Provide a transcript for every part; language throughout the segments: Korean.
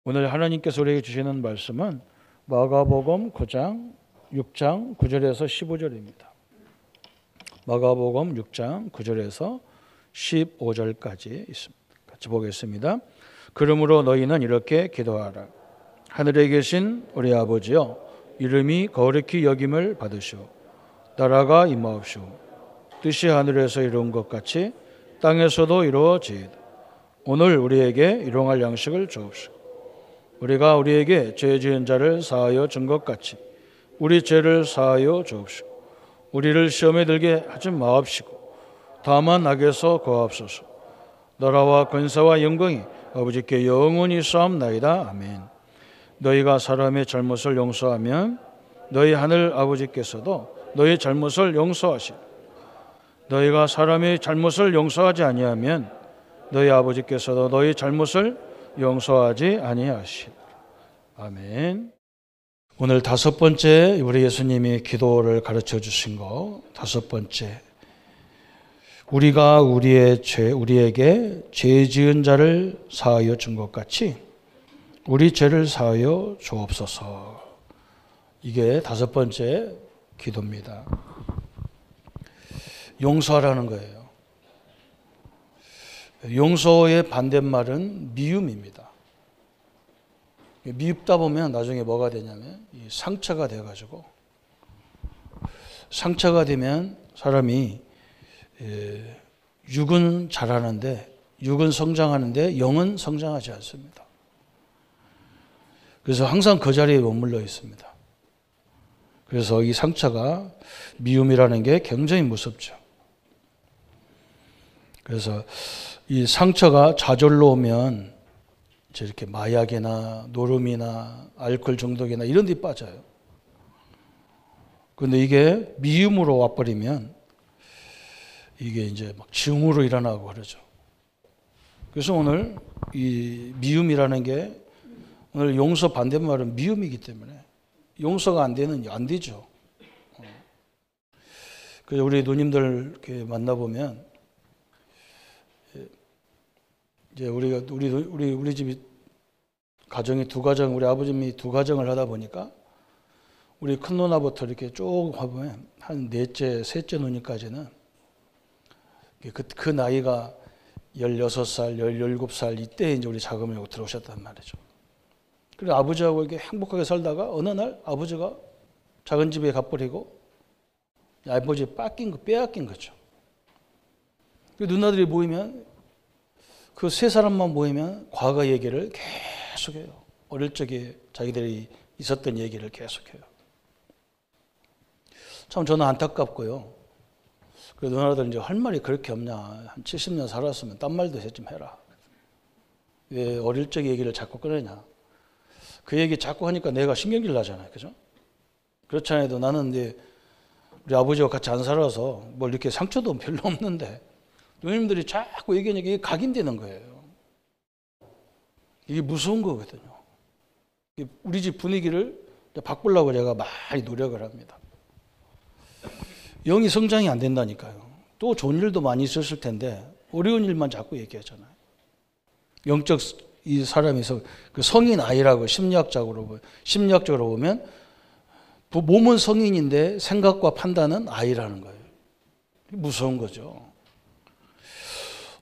오늘 하나님께서 우리에게 주시는 말씀은 마가복음 9장 6장 9절에서 15절입니다. 마가복음 6장 9절에서 15절까지 있습니다. 같이 보겠습니다. 그러므로 너희는 이렇게 기도하라. 하늘에 계신 우리 아버지여, 이름이 거룩히 여김을 받으시오. 나라가 임하옵시오. 뜻이 하늘에서 이루어진 것 같이 땅에서도 이루어지이다. 오늘 우리에게 일용할 양식을 주옵시오. 우리가 우리에게 죄 지은 자를 사하여 준 것 같이 우리 죄를 사하여 주옵시오. 우리를 시험에 들게 하지 마옵시고 다만 악에서 구하옵소서. 나라와 권세와 영광이 아버지께 영원히 있사옵나이다. 아멘. 너희가 사람의 잘못을 용서하면 너희 하늘 아버지께서도 너희 잘못을 용서하시고 너희가 사람의 잘못을 용서하지 아니하면 너희 아버지께서도 너희 잘못을 용서하지 아니하시리라. 아멘. 오늘 다섯 번째 우리 예수님이 기도를 가르쳐 주신 거, 다섯 번째, 우리가 우리에게 죄 지은 자를 사하여 준 것 같이 우리 죄를 사하여 주옵소서. 이게 다섯 번째 기도입니다. 용서하라는 거예요. 용서의 반대말은 미움입니다. 미흡다 보면 나중에 뭐가 되냐면 이 상처가 돼가지고, 상처가 되면 사람이 육은 자라는데, 육은 성장하는데 영은 성장하지 않습니다. 그래서 항상 그 자리에 머물러 있습니다. 그래서 이 상처가, 미움이라는 게 굉장히 무섭죠. 그래서 이 상처가 좌절로 오면 이렇게 마약이나 노름이나 알코올 중독이나 이런 데 빠져요. 그런데 이게 미움으로 와버리면 이게 이제 막 증오로 일어나고 그러죠. 그래서 오늘 이 미움이라는 게, 오늘 용서 반대말은 미움이기 때문에 용서가 안 되죠. 그래서 우리 누님들 이렇게 만나보면, 이제 우리 집이 가정이 두 가정, 우리 아버님이 두 가정을 하다 보니까 우리 큰 누나부터 이렇게 쭉 가보면 한 넷째, 셋째 누님까지는 그 나이가 16살, 17살 이때 이제 우리 자금을 여기 들어오셨단 말이죠. 그리고 아버지하고 이렇게 행복하게 살다가 어느 날 아버지가 작은 집에 가버리고 아버지 빼앗긴 거죠. 그 누나들이 모이면, 그 세 사람만 모이면 과거 얘기를 계속해요. 어릴 적에 자기들이 있었던 얘기를 계속해요. 참 저는 안타깝고요. 그 누나들 이제 할 말이 그렇게 없냐. 한 70년 살았으면 딴 말도 좀 해라. 왜 어릴 적 얘기를 자꾸 꺼내냐. 그 얘기 자꾸 하니까 내가 신경질 나잖아요. 그죠? 그렇지 않아도 나는 이제 우리 아버지와 같이 안 살아서 뭘 이렇게 상처도 별로 없는데 누님들이 자꾸 얘기하니까 이게 각인되는 거예요. 이게 무서운 거거든요. 우리 집 분위기를 바꾸려고 제가 많이 노력을 합니다. 영이 성장이 안 된다니까요. 또 좋은 일도 많이 있었을 텐데 어려운 일만 자꾸 얘기하잖아요. 영적 이 사람이 그 성인 아이라고 심리학적으로 보면 몸은 성인인데 생각과 판단은 아이라는 거예요. 무서운 거죠.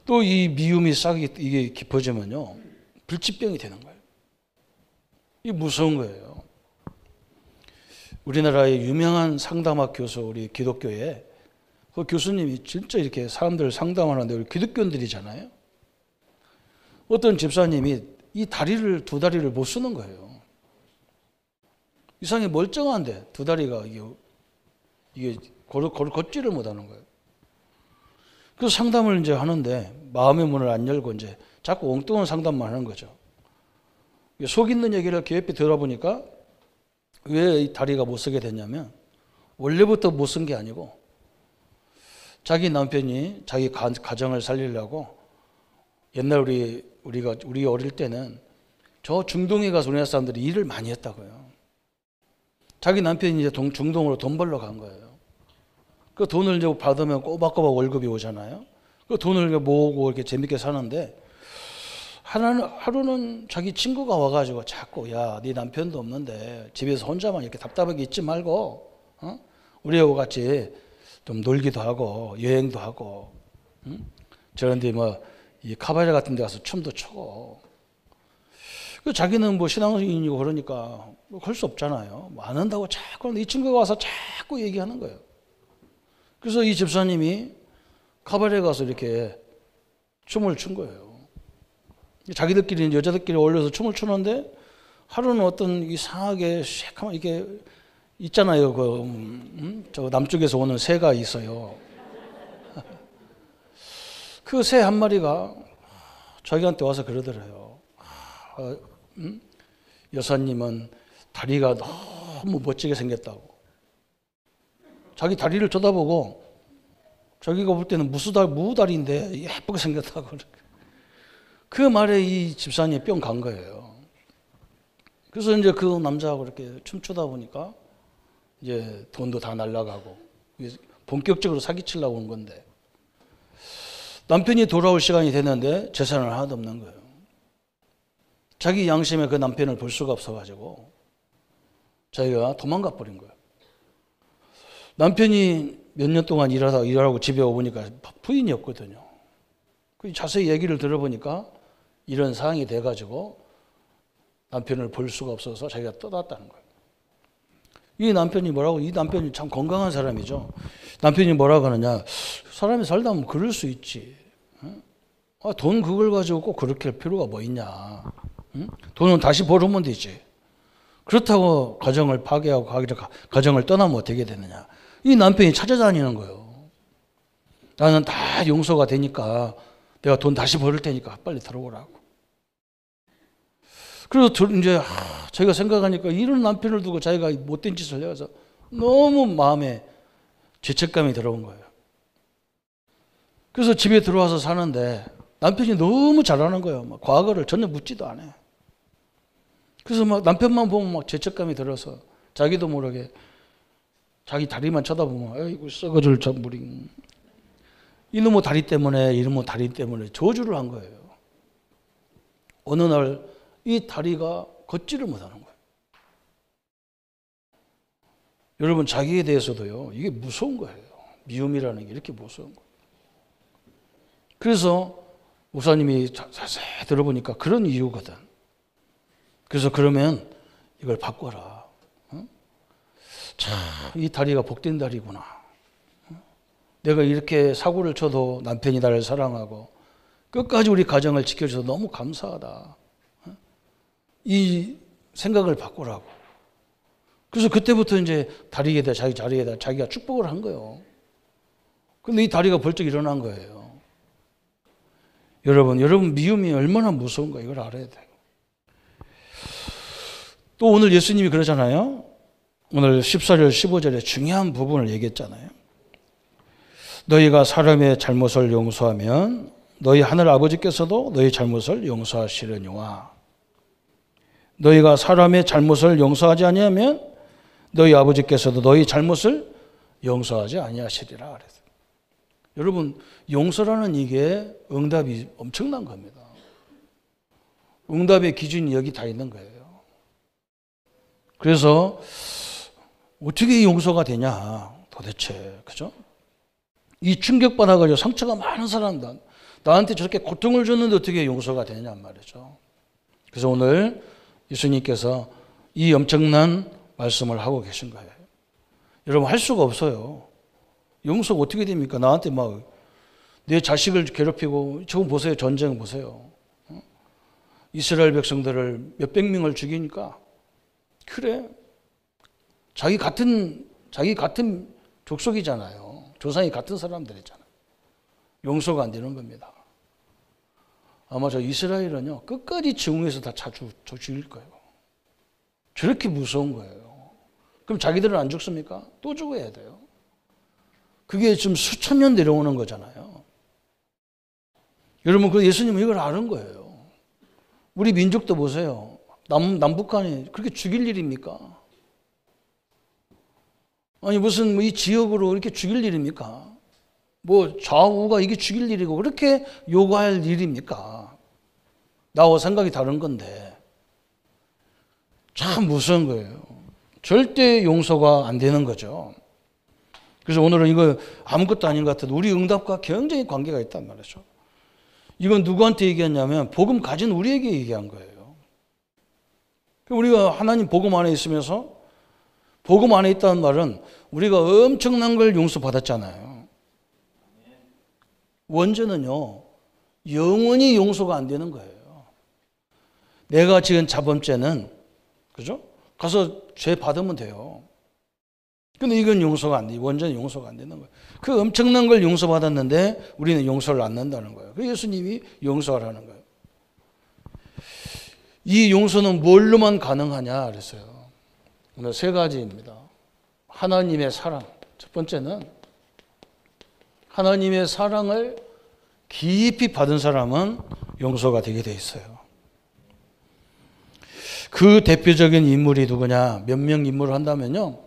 또 이 미움이 이게 깊어지면요, 불치병이 되는 거예요. 이게 무서운 거예요. 우리나라의 유명한 상담학 교수, 우리 기독교에 그 교수님이 진짜 이렇게 사람들을 상담하는데, 우리 기독교인들이잖아요. 어떤 집사님이 이 두 다리를 못 쓰는 거예요. 이상하게 멀쩡한데 두 다리가 이게 걷지를 못하는 거예요. 그래서 상담을 이제 하는데 마음의 문을 안 열고 이제 자꾸 엉뚱한 상담만 하는 거죠. 속 있는 얘기를 깊이 들어보니까 왜 이 다리가 못 쓰게 됐냐면, 원래부터 못 쓴 게 아니고 자기 남편이 자기 가정을 살리려고, 옛날 우리 어릴 때는 저 중동에 가서 우리나라 사람들이 일을 많이 했다고요. 자기 남편이 이제 중동으로 돈 벌러 간 거예요. 그 돈을 이제 받으면 꼬박꼬박 월급이 오잖아요. 그 돈을 모으고 이렇게 재밌게 사는데, 하루는 자기 친구가 와가지고 자꾸 야, 네 남편도 없는데 집에서 혼자만 이렇게 답답하게 있지 말고 우리하고 같이 좀 놀기도 하고 여행도 하고 저런데 뭐 이 카바레 같은 데 가서 춤도 추고 자기는 뭐 신앙인이고 그러니까 뭐 할 수 없잖아요. 뭐 안 한다고 자꾸 이 친구가 와서 자꾸 얘기하는 거예요. 그래서 이 집사님이 카바레 가서 이렇게 춤을 춘 거예요. 자기들끼리 여자들끼리 어울려서 춤을 추는데 하루는 어떤 이상하게 새카만 이게 있잖아요. 저 남쪽에서 오는 새가 있어요. 그 새 한 마리가 자기한테 와서 그러더래요. 여사님은 다리가 너무 멋지게 생겼다고. 자기 다리를 쳐다보고 자기가 볼 때는 무다리인데 예쁘게 생겼다고. 그 말에 이 집사님이 뿅 간 거예요. 그래서 이제 그 남자하고 이렇게 춤추다 보니까 이제 돈도 다 날라가고 본격적으로 사기치려고 온 건데 남편이 돌아올 시간이 됐는데 재산은 하나도 없는 거예요. 자기 양심에 그 남편을 볼 수가 없어가지고 자기가 도망가 버린 거예요. 남편이 몇 년 동안 일하고 집에 오보니까 부인이 없거든요. 자세히 얘기를 들어보니까 이런 상황이 돼가지고 남편을 볼 수가 없어서 자기가 떠났다는 거예요. 이 남편이 참 건강한 사람이죠. 남편이 뭐라고 하느냐, 사람이 살다 보면 그럴 수 있지. 돈 그걸 가지고 꼭 그렇게 할 필요가 뭐 있냐. 돈은 다시 벌으면 되지. 그렇다고 가정을 파괴하고 가정을 떠나면 어떻게 되느냐. 이 남편이 찾아다니는 거예요. 나는 다 용서가 되니까 내가 돈 다시 벌을 테니까 빨리 들어오라고. 그래서 이제 자기가 생각하니까 이런 남편을 두고 자기가 못된 짓을 해서 너무 마음에 죄책감이 들어온 거예요. 그래서 집에 들어와서 사는데 남편이 너무 잘하는 거예요. 막 과거를 전혀 묻지도 않아요. 그래서 막 남편만 보면 막 죄책감이 들어서 자기도 모르게 자기 다리만 쳐다보면 아이고 썩어질 전부링. 이놈의 다리 때문에 이놈의 다리 때문에 저주를 한 거예요. 어느 날 이 다리가 걷지를 못하는 거예요. 여러분 자기에 대해서도요. 이게 무서운 거예요. 미움이라는 게 이렇게 무서운 거예요. 그래서 목사님이 자세히 들어보니까 그런 이유거든. 그래서 그러면 이걸 바꿔라. 참, 이 다리가 복된 다리구나. 내가 이렇게 사고를 쳐도 남편이 나를 사랑하고 끝까지 우리 가정을 지켜줘서 너무 감사하다. 이 생각을 바꾸라고. 그래서 그때부터 이제 다리에다 자기 자리에다 자기가 축복을 한 거예요. 근데 이 다리가 벌쩍 일어난 거예요. 여러분 미움이 얼마나 무서운 거 이걸 알아야 돼요. 또 오늘 예수님이 그러잖아요. 오늘 14절 15절에 중요한 부분을 얘기했잖아요. 너희가 사람의 잘못을 용서하면 너희 하늘 아버지께서도 너희 잘못을 용서하시려니와 너희가 사람의 잘못을 용서하지 아니하면 너희 아버지께서도 너희 잘못을 용서하지 아니하시리라 그랬어요. 여러분 용서라는 이게 응답이 엄청난 겁니다. 응답의 기준이 여기 다 있는 거예요. 그래서 어떻게 용서가 되냐 도대체, 그죠? 이 충격받아가지고 상처가 많은 사람들 나한테 저렇게 고통을 줬는데 어떻게 용서가 되냐 말이죠. 그래서 오늘 예수님께서 이 엄청난 말씀을 하고 계신 거예요. 여러분 할 수가 없어요. 용서가 어떻게 됩니까? 나한테 막 내 자식을 괴롭히고 저거 보세요. 전쟁 보세요. 이스라엘 백성들을 몇백 명을 죽이니까 그래 자기 같은 족속이잖아요. 조상이 같은 사람들이잖아요. 용서가 안 되는 겁니다. 아마 저 이스라엘은요 끝까지 지옥에서 다 죽일 거예요. 저렇게 무서운 거예요. 그럼 자기들은 안 죽습니까? 또 죽어야 돼요. 그게 지금 수천 년 내려오는 거잖아요. 여러분 그 예수님은 이걸 아는 거예요. 우리 민족도 보세요. 남북한이 그렇게 죽일 일입니까? 아니 무슨 이 지역으로 이렇게 죽일 일입니까? 뭐 좌우가 이게 죽일 일이고 그렇게 요구할 일입니까? 나와 생각이 다른 건데 참 무서운 거예요. 절대 용서가 안 되는 거죠. 그래서 오늘은 이거 아무것도 아닌 것 같아도 우리 응답과 굉장히 관계가 있단 말이죠. 이건 누구한테 얘기했냐면 복음 가진 우리에게 얘기한 거예요. 우리가 하나님 복음 안에 있으면서 복음 안에 있다는 말은 우리가 엄청난 걸 용서받았잖아요. 원죄는요, 영원히 용서가 안 되는 거예요. 내가 지은 자범죄는, 그죠? 가서 죄 받으면 돼요. 근데 이건 용서가 안 돼. 원죄는 용서가 안 되는 거예요. 그 엄청난 걸 용서받았는데 우리는 용서를 안 한다는 거예요. 그 예수님이 용서하라는 거예요. 이 용서는 뭘로만 가능하냐 그랬어요. 오늘 세 가지입니다. 하나님의 사랑. 첫 번째는 하나님의 사랑을 깊이 받은 사람은 용서가 되게 돼 있어요. 그 대표적인 인물이 누구냐? 몇 명 인물을 한다면요.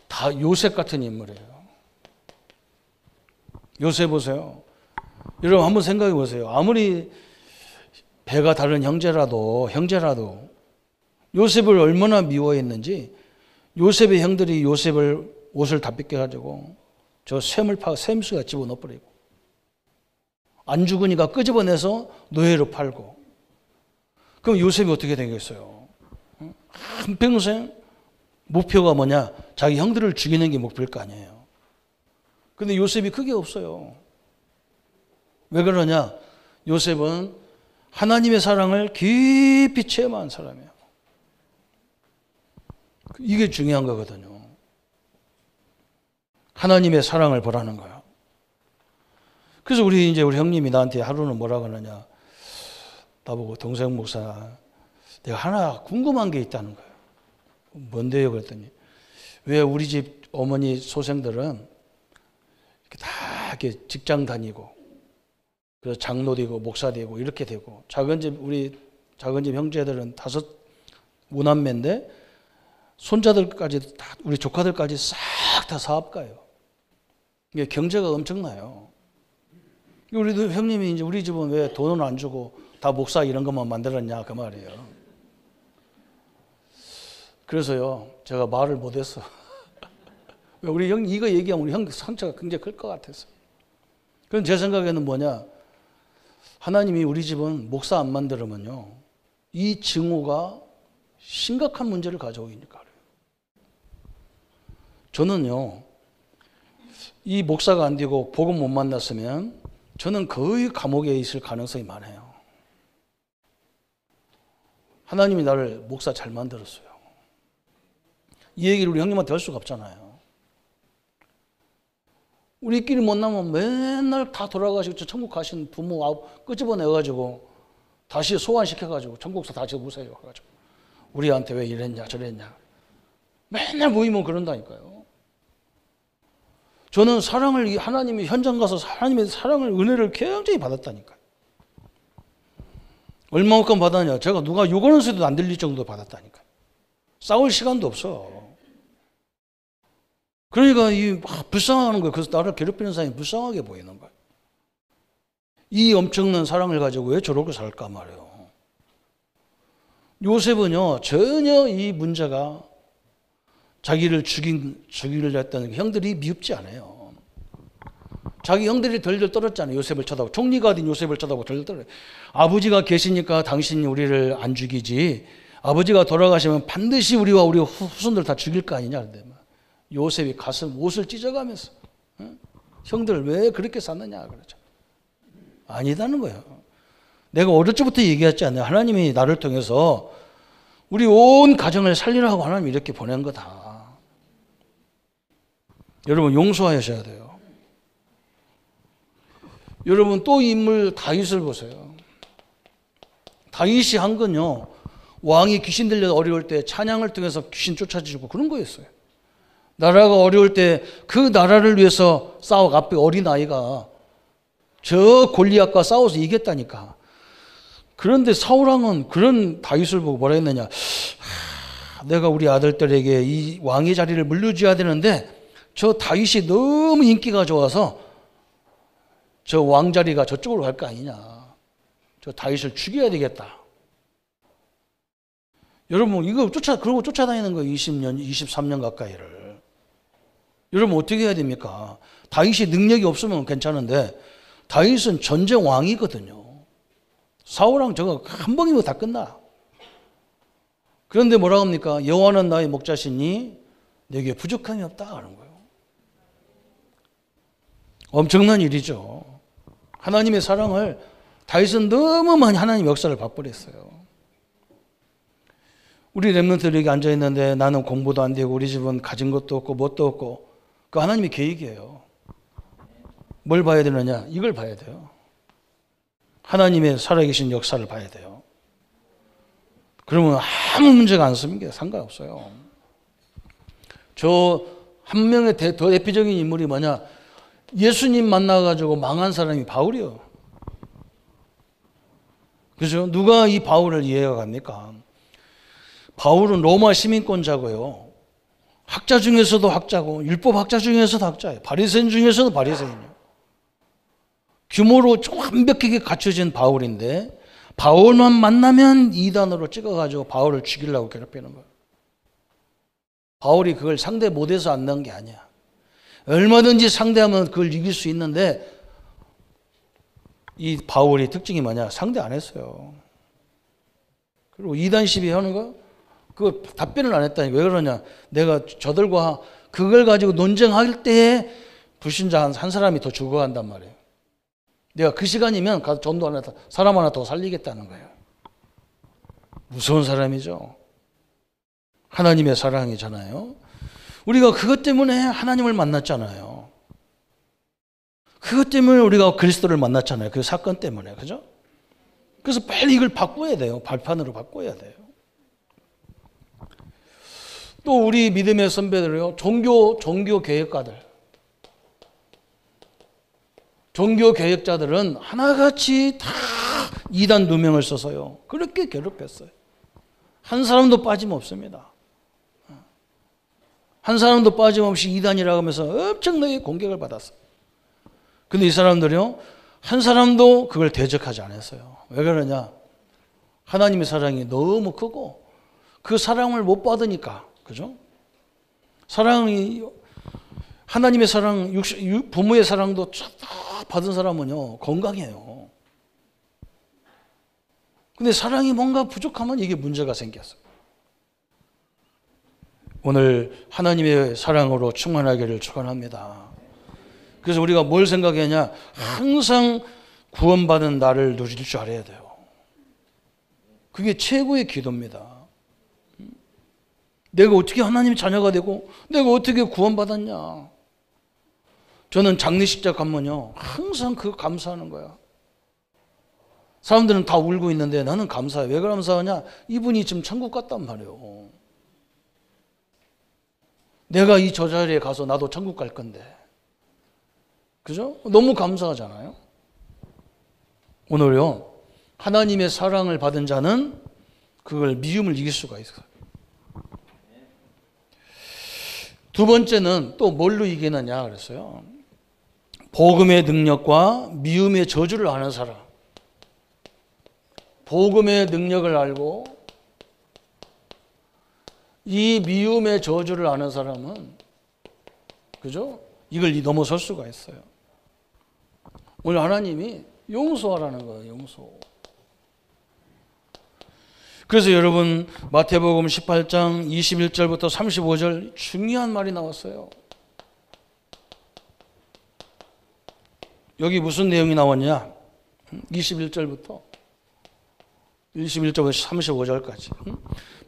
다 요셉 같은 인물이에요. 요셉 보세요. 여러분 한번 생각해 보세요. 아무리 배가 다른 형제라도 요셉을 얼마나 미워했는지 요셉의 형들이 요셉을 옷을 다 뺏겨가지고 저 샘수가 집어넣어버리고 안 죽으니까 끄집어내서 노예로 팔고 그럼 요셉이 어떻게 되겠어요? 한평생 목표가 뭐냐? 자기 형들을 죽이는 게 목표일 거 아니에요. 근데 요셉이 그게 없어요. 왜 그러냐? 요셉은 하나님의 사랑을 깊이 체험한 사람이에요. 이게 중요한 거거든요. 하나님의 사랑을 보라는 거야. 그래서 우리 형님이 나한테 하루는 뭐라 그러냐? 나보고 동생 목사, 내가 하나 궁금한 게 있다는 거예요. 뭔데요? 그랬더니 왜 우리 집 어머니 소생들은 이렇게 다 이렇게 직장 다니고 그래서 장로 되고 목사 되고 이렇게 되고 우리 작은 집 형제들은 5 5남매인데 손자들까지 다 우리 조카들까지 싹 다 사업가예요. 이게 경제가 엄청나요. 우리도 형님이 이제 우리 집은 왜 돈을 안 주고 다 목사 이런 것만 만들었냐 그 말이에요. 그래서요 제가 말을 못했어. 우리 형 이거 얘기하면 우리 형 상처가 굉장히 클 것 같아서. 그럼 제 생각에는 뭐냐? 하나님이 우리 집은 목사 안 만들면요 이 증오가 심각한 문제를 가져오니까 그래요. 저는요 이 목사가 안 되고 복음 못 만났으면 저는 거의 감옥에 있을 가능성이 많아요. 하나님이 나를 목사 잘 만들었어요. 이 얘기를 우리 형님한테 할 수가 없잖아요. 우리끼리 못 나면 맨날 다 돌아가시고 저 천국 가신 부모 끄집어내가지고 다시 소환시켜가지고 천국서 다시 오세요. 해가지고 우리한테 왜 이랬냐 저랬냐 맨날 모이면 그런다니까요. 저는 사랑을 하나님이 현장 가서 하나님의 사랑을 은혜를 굉장히 받았다니까요. 얼마만큼 받았냐? 제가 누가 욕하는 소리도 안 들릴 정도 받았다니까요. 싸울 시간도 없어. 그러니까 불쌍하는 거예요. 그래서 나를 괴롭히는 사람이 불쌍하게 보이는 거예요. 이 엄청난 사랑을 가지고 왜 저렇게 살까 말이에요. 요셉은요 전혀 이 문제가 자기를 죽이려 했던 형들이 미흡지 않아요. 자기 형들이 덜덜 떨었잖아요. 요셉을 쳐다보고 총리가 된 요셉을 쳐다보고 덜덜 떨어요. 아버지가 계시니까 당신이 우리를 안 죽이지 아버지가 돌아가시면 반드시 우리와 우리 후손들 다 죽일 거 아니냐. 근데 요셉이 가슴 옷을 찢어가면서 형들 왜 그렇게 샀느냐 그러죠. 아니다는 거예요. 내가 어릴 적부터 얘기했지 않나요? 하나님이 나를 통해서 우리 온 가정을 살리라고 하나님이 이렇게 보낸 거다. 여러분 용서하셔야 돼요. 여러분 또 인물 다윗을 보세요. 다윗이 한 건요. 왕이 귀신 들려 어려울 때 찬양을 통해서 귀신 쫓아주고 그런 거였어요. 나라가 어려울 때 그 나라를 위해서 앞에 어린아이가 저 골리앗과 싸워서 이겼다니까. 그런데 사울왕은 그런 다윗을 보고 뭐라 했느냐. 내가 우리 아들들에게 이 왕의 자리를 물려줘야 되는데 저 다윗이 너무 인기가 좋아서 저 왕자리가 저쪽으로 갈 거 아니냐. 저 다윗을 죽여야 되겠다. 여러분 이거 그러고 쫓아다니는 거예요. 20년, 23년 가까이를. 여러분 어떻게 해야 됩니까? 다윗이 능력이 없으면 괜찮은데 다윗은 전쟁 왕이거든요. 사울랑 저거 한 방이면 다 끝나. 그런데 뭐라고 합니까? 여호와는 나의 목자시니 내게 부족함이 없다 하는 거예요. 엄청난 일이죠. 하나님의 사랑을 다윗은 너무 많이 하나님의 역사를 봐버렸어요. 우리 렘넌트들이 여기 앉아있는데 나는 공부도 안 되고 우리 집은 가진 것도 없고 뭣도 없고 그 하나님의 계획이에요. 뭘 봐야 되느냐? 이걸 봐야 돼요. 하나님의 살아계신 역사를 봐야 돼요. 그러면 아무 문제가 안 생겨요. 상관없어요. 저 한 명의 더 대표적인 인물이 뭐냐? 예수님 만나가지고 망한 사람이 바울이요. 그죠? 누가 이 바울을 이해해 갑니까? 바울은 로마 시민권자고요. 학자 중에서도 학자고 율법 학자 중에서도 학자예요. 바리새인 중에서도 바리새인이에요. 규모로 완벽하게 갖춰진 바울인데 바울만 만나면 이단으로 찍어가지고 바울을 죽이려고 괴롭히는 거예요. 바울이 그걸 상대 못해서 안 넣은 게 아니야. 얼마든지 상대하면 그걸 이길 수 있는데 이 바울의 특징이 뭐냐? 상대 안 했어요. 그리고 이단 시비하는 거 그 답변을 안 했다니까. 왜 그러냐? 내가 저들과 그걸 가지고 논쟁할 때에 불신자 한 사람이 더 죽어간단 말이에요. 내가 그 시간이면 가서 전도 하나 사람 하나 더 살리겠다는 거예요. 무서운 사람이죠. 하나님의 사랑이잖아요. 우리가 그것 때문에 하나님을 만났잖아요. 그것 때문에 우리가 그리스도를 만났잖아요. 그 사건 때문에. 그죠? 그래서 빨리 이걸 바꿔야 돼요. 발판으로 바꿔야 돼요. 또 우리 믿음의 선배들이요. 종교 개혁가들. 종교 개혁자들은 하나같이 다 이단 누명을 써서요. 그렇게 괴롭혔어요. 한 사람도 빠짐없습니다. 한 사람도 빠짐없이 이단이라고 하면서 엄청나게 공격을 받았어요. 근데 이 사람들이요. 한 사람도 그걸 대적하지 않았어요. 왜 그러냐? 하나님의 사랑이 너무 크고 그 사랑을 못 받으니까. 그죠? 사랑이 하나님의 사랑, 부모의 사랑도 받은 사람은요, 건강해요. 근데 사랑이 뭔가 부족하면 이게 문제가 생겼어요. 오늘 하나님의 사랑으로 충만하기를 축원합니다. 그래서 우리가 뭘 생각하냐? 항상 구원받은 나를 누릴 줄 알아야 돼요. 그게 최고의 기도입니다. 내가 어떻게 하나님의 자녀가 되고 내가 어떻게 구원받았냐? 저는 장례식장 가면요 항상 그거 감사하는 거야. 사람들은 다 울고 있는데 나는 감사해. 왜 감사하냐? 이분이 지금 천국 갔단 말이에요. 내가 이 저 자리에 가서 나도 천국 갈 건데. 그죠? 너무 감사하잖아요. 오늘요 하나님의 사랑을 받은 자는 그걸 미움을 이길 수가 있어요. 두 번째는 또 뭘로 이기느냐 그랬어요. 복음의 능력과 미움의 저주를 아는 사람. 복음의 능력을 알고 이 미움의 저주를 아는 사람은 그죠? 이걸 넘어설 수가 있어요. 오늘 하나님이 용서하라는 거예요. 용서. 그래서 여러분 마태복음 18장 21절부터 35절 중요한 말이 나왔어요. 여기 무슨 내용이 나왔냐? 21절부터 35절까지.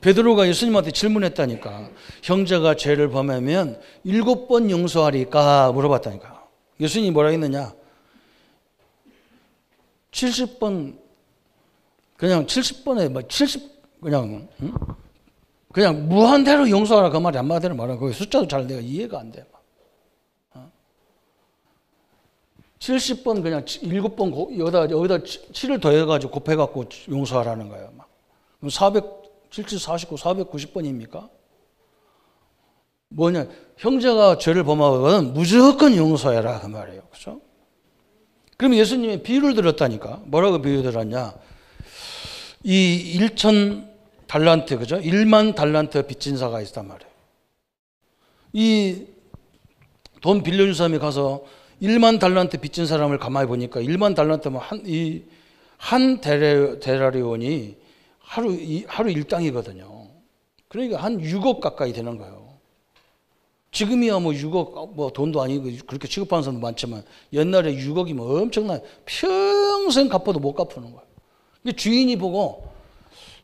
베드로가 예수님한테 질문했다니까. 형제가 죄를 범하면 7번 용서하리까 물어봤다니까. 예수님이 뭐라 했느냐? 70번 그냥 70번에 70 그냥 무한대로 용서하라 그 말이 한마디로 말하면 그 숫자도 잘 내가 이해가 안 돼. 70번 그냥 7번 여기다 7을 더해가지고 곱해갖고 용서하라는 거예요. 그럼 470, 49, 490번입니까? 뭐냐? 형제가 죄를 범하거든 무조건 용서해라 그 말이에요. 그렇죠? 그러면 예수님이 비유를 들었다니까. 뭐라고 비유 들었냐? 이 1천 달란트, 그죠? 1만 달란트 빚진 자가 있단 말이에요. 이 돈 빌려준 사람이 가서 1만 달란트 빚진 사람을 가만히 보니까 1만 달란트면 한 데나리온이 하루 일당이거든요. 그러니까 한 6억 가까이 되는 거예요. 지금이야 뭐 6억 뭐 돈도 아니고 그렇게 취급하는 사람도 많지만 옛날에 6억이면 엄청나요. 평생 갚아도 못 갚는 거예요. 주인이 보고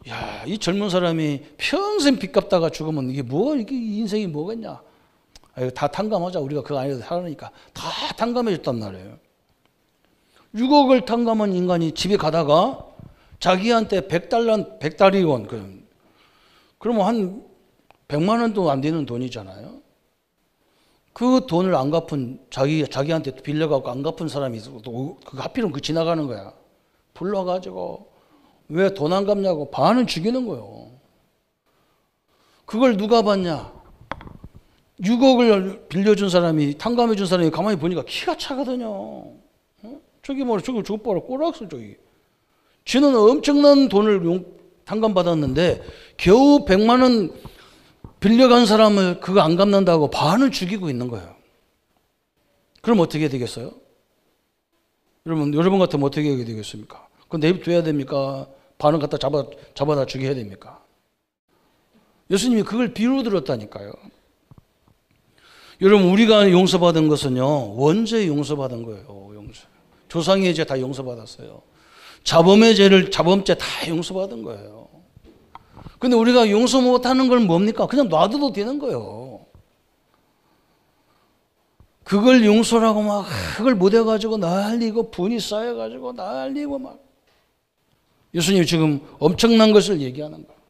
야, 이 젊은 사람이 평생 빚 갚다가 죽으면 이게 인생이 뭐겠냐. 다 탕감하자. 우리가 그 안에서 살으니까 다 탕감해 줬단 말이에요. 6억을 탕감한 인간이 집에 가다가 자기한테 100달러원, 그러면 한 100만 원도 안 되는 돈이잖아요. 그 돈을 안 갚은 자기한테 빌려갖고 안 갚은 사람이 있어도 하필은 지나가는 거야. 불러가지고 왜 돈 안 갚냐고 반은 죽이는 거예요. 그걸 누가 봤냐? 6억을 빌려준 사람이, 탕감해준 사람이 가만히 보니까 키가 차거든요. 저기 저거 꼬락서 저기. 쥐는 엄청난 돈을 탕감받았는데 겨우 100만 원 빌려간 사람을 그거 안 갚는다고 반을 죽이고 있는 거예요. 그럼 어떻게 되겠어요? 여러분 같으면 어떻게 되겠습니까? 그건 내버려둬야 됩니까? 반을 갖다 잡아다 죽여야 됩니까? 예수님이 그걸 비유로 들었다니까요. 여러분, 우리가 용서받은 것은요, 원죄 용서받은 거예요. 조상의 죄 다 용서받았어요. 자범죄 다 용서받은 거예요. 근데 우리가 용서 못하는 건 뭡니까? 그냥 놔둬도 되는 거예요. 그걸 용서라고 막 그걸 못해가지고 난리고 분이 쌓여가지고 난리고 막. 예수님이 지금 엄청난 것을 얘기하는 거예요.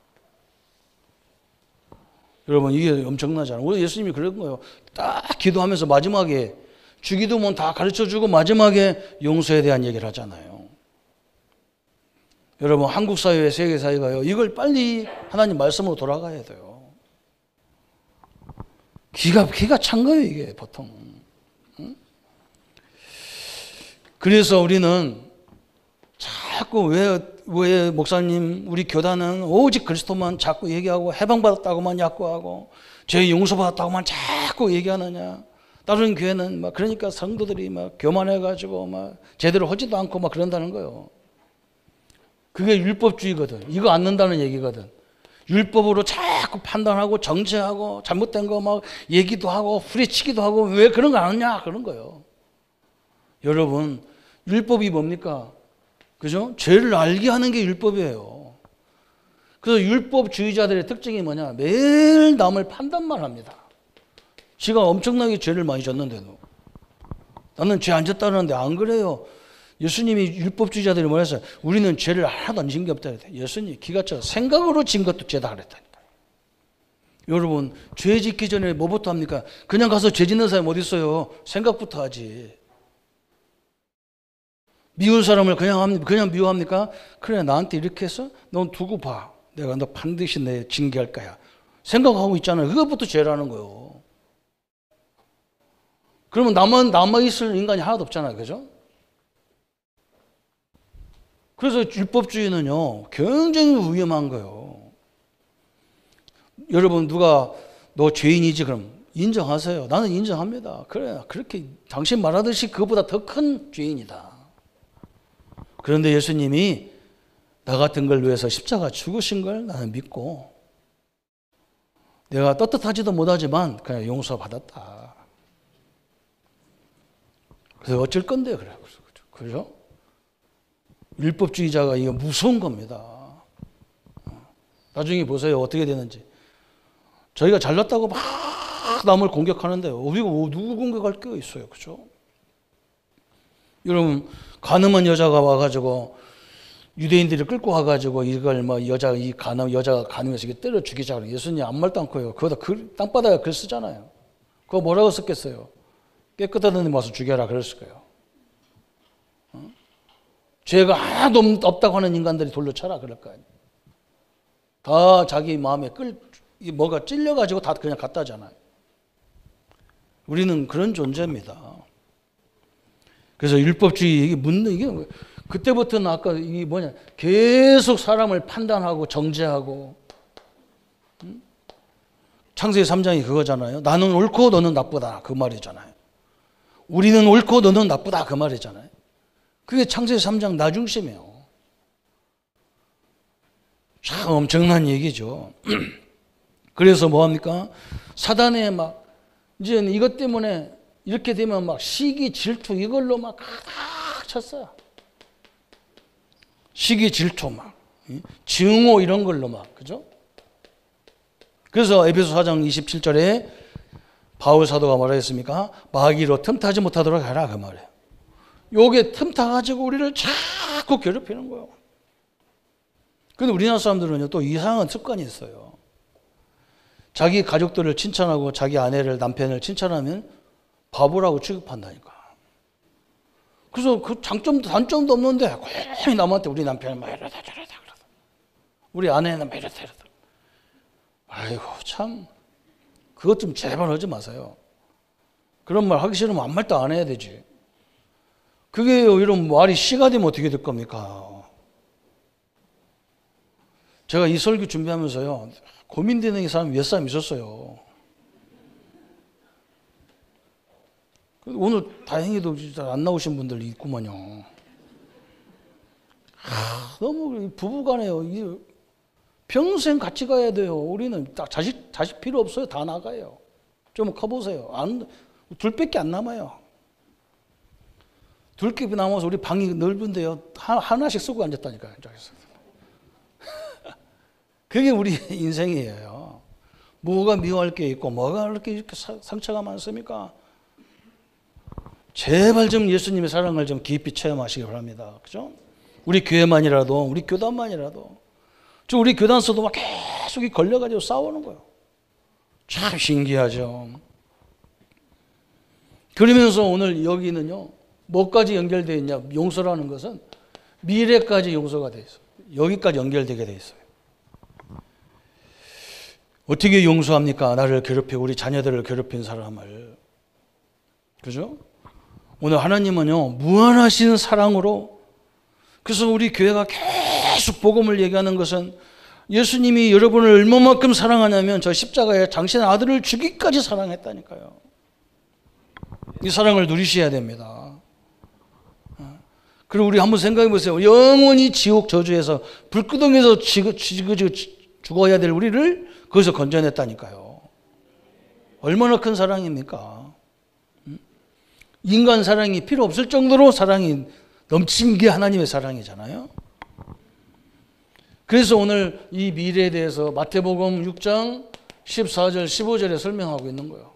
여러분, 이게 엄청나잖아요. 우리 예수님이 그런 거예요. 딱 기도하면서 마지막에 주기도문 다 가르쳐주고 마지막에 용서에 대한 얘기를 하잖아요. 여러분, 한국 사회, 세계 사회가요, 이걸 빨리 하나님 말씀으로 돌아가야 돼요. 기가 찬 거예요, 이게 보통. 응? 그래서 우리는 자꾸 왜 목사님, 우리 교단은 오직 그리스도만 자꾸 얘기하고 해방받았다고만 약구하고 죄 용서받았다고만 자꾸 얘기하느냐. 다른 교회는 막 그러니까 성도들이 막 교만해가지고 막 제대로 하지도 않고 막 그런다는 거예요. 그게 율법주의거든. 이거 안 넣는다는 얘기거든. 율법으로 자꾸 판단하고 정죄하고 잘못된 거 막 얘기도 하고 후려치기도 하고 왜 그런 거 안 하냐 그런 거예요. 여러분, 율법이 뭡니까? 그죠? 죄를 알게 하는 게 율법이에요. 그래서 율법주의자들의 특징이 뭐냐? 매일 남을 판단만 합니다. 지가 엄청나게 죄를 많이 졌는데도 나는 죄 안 졌다는데 안 그래요. 예수님이 율법주의자들이 뭐랬어요? 우리는 죄를 하나도 안 진 게 없다 그랬어요. 예수님 기가 차 생각으로 진 것도 죄다 그랬다니까. 여러분, 죄 짓기 전에 뭐부터 합니까? 그냥 가서 죄 짓는 사람이 어디 있어요? 생각부터 하지. 미운 사람을 그냥 미워합니까? 그래, 나한테 이렇게 해서 넌 두고 봐. 내가 너 반드시 내 징계할 거야. 생각하고 있잖아요. 그것부터 죄라는 거예요. 그러면 남아있을 인간이 하나도 없잖아요. 그죠? 그래서 율법주의는요, 굉장히 위험한 거예요. 여러분, 누가 너 죄인이지 그럼 인정하세요. 나는 인정합니다. 그래, 그렇게 당신 말하듯이 그것보다 더 큰 죄인이다. 그런데 예수님이 나 같은 걸 위해서 십자가 죽으신 걸 나는 믿고 내가 떳떳하지도 못하지만 그냥 용서받았다. 그래서 어쩔 건데요. 그죠? 율법주의자가 이거 무서운 겁니다. 나중에 보세요. 어떻게 되는지. 저희가 잘났다고 막 남을 공격하는데요. 우리가 누구 공격할 게 있어요. 그죠? 여러분, 가늠한 여자가 와가지고 유대인들이 끌고 와가지고 이걸 뭐 여자가 가늠해서 때려 죽이자 그래. 예수님 아무 말도 않고요. 그거다 땅바닥에 글 쓰잖아요. 그거 뭐라고 썼겠어요? 깨끗한 놈 와서 죽여라 그랬을 거예요. 죄가 하나도 없다고 하는 인간들이 돌로 쳐라 그럴 거 아니에요. 다 자기 마음에 뭐가 찔려가지고 다 그냥 갖다 하잖아요. 우리는 그런 존재입니다. 그래서 율법주의 이게 묻는 이게 그때부터는 아까 이게 뭐냐 계속 사람을 판단하고 정죄하고 창세기 3장이 그거잖아요. 나는 옳고 너는 나쁘다 그 말이잖아요. 우리는 옳고 너는 나쁘다 그 말이잖아요. 그게 창세기 3장 나중심이에요. 참 엄청난 얘기죠. 그래서 뭐합니까? 사단에 막 이제 이것 때문에 이렇게 되면 막 시기 질투 이걸로 막 가득 쳤어요. 시기 질투 막 증오 이런 걸로 막 그죠? 그래서 에베소 4장 27절에 바울 사도가 뭐라 했습니까? 마귀로 틈타지 못하도록 하라 그 말이에요. 요게 틈타가지고 우리를 자꾸 괴롭히는 거예요. 근데 우리나라 사람들은요 또 이상한 습관이 있어요. 자기 가족들을 칭찬하고 자기 아내를 남편을 칭찬하면 바보라고 취급한다니까. 그래서 그 장점도 단점도 없는데 괜히 남한테 우리 남편은 막 이러다 저러다 그러다 우리 아내는 막 이러다 이러다. 아이고 참 그것 좀 제발 하지 마세요. 그런 말 하기 싫으면 아무 말도 안 해야 되지. 그게 이런 말이 씨가 되면 어떻게 될 겁니까? 제가 이 설교 준비하면서요 고민되는 이 사람 몇 사람 있었어요. 오늘 다행히도 안 나오신 분들 있구만요. 너무 부부간에요. 평생 같이 가야 돼요. 우리는 자식 필요 없어요. 다 나가요. 좀 커보세요. 둘밖에 안 남아요. 둘밖에 남아서 우리 방이 넓은데요. 하나씩 쓰고 앉았다니까요. 그게 우리 인생이에요. 뭐가 미워할 게 있고 뭐가 이렇게 상처가 많습니까? 제발 좀 예수님의 사랑을 좀 깊이 체험하시기 바랍니다. 그죠? 우리 교회만이라도, 우리 교단만이라도, 우리 교단서도 막 계속 걸려가지고 싸우는 거예요. 참 신기하죠. 그러면서 오늘 여기는요, 뭐까지 연결되어 있냐? 용서라는 것은 미래까지 용서가 되어 있어요. 여기까지 연결되게 되어 있어요. 어떻게 용서합니까? 나를 괴롭히고 우리 자녀들을 괴롭힌 사람을. 그죠? 오늘 하나님은요, 무한하신 사랑으로, 그래서 우리 교회가 계속 복음을 얘기하는 것은 예수님이 여러분을 얼마만큼 사랑하냐면 저 십자가에 당신의 아들을 주기까지 사랑했다니까요. 이 사랑을 누리셔야 됩니다. 그리고 우리 한번 생각해 보세요. 영원히 지옥 저주에서 불구덩이에서 죽어야 될 우리를 거기서 건져냈다니까요. 얼마나 큰 사랑입니까? 인간 사랑이 필요 없을 정도로 사랑이 넘친 게 하나님의 사랑이잖아요. 그래서 오늘 이 미래에 대해서 마태복음 6장 14절 15절에 설명하고 있는 거예요.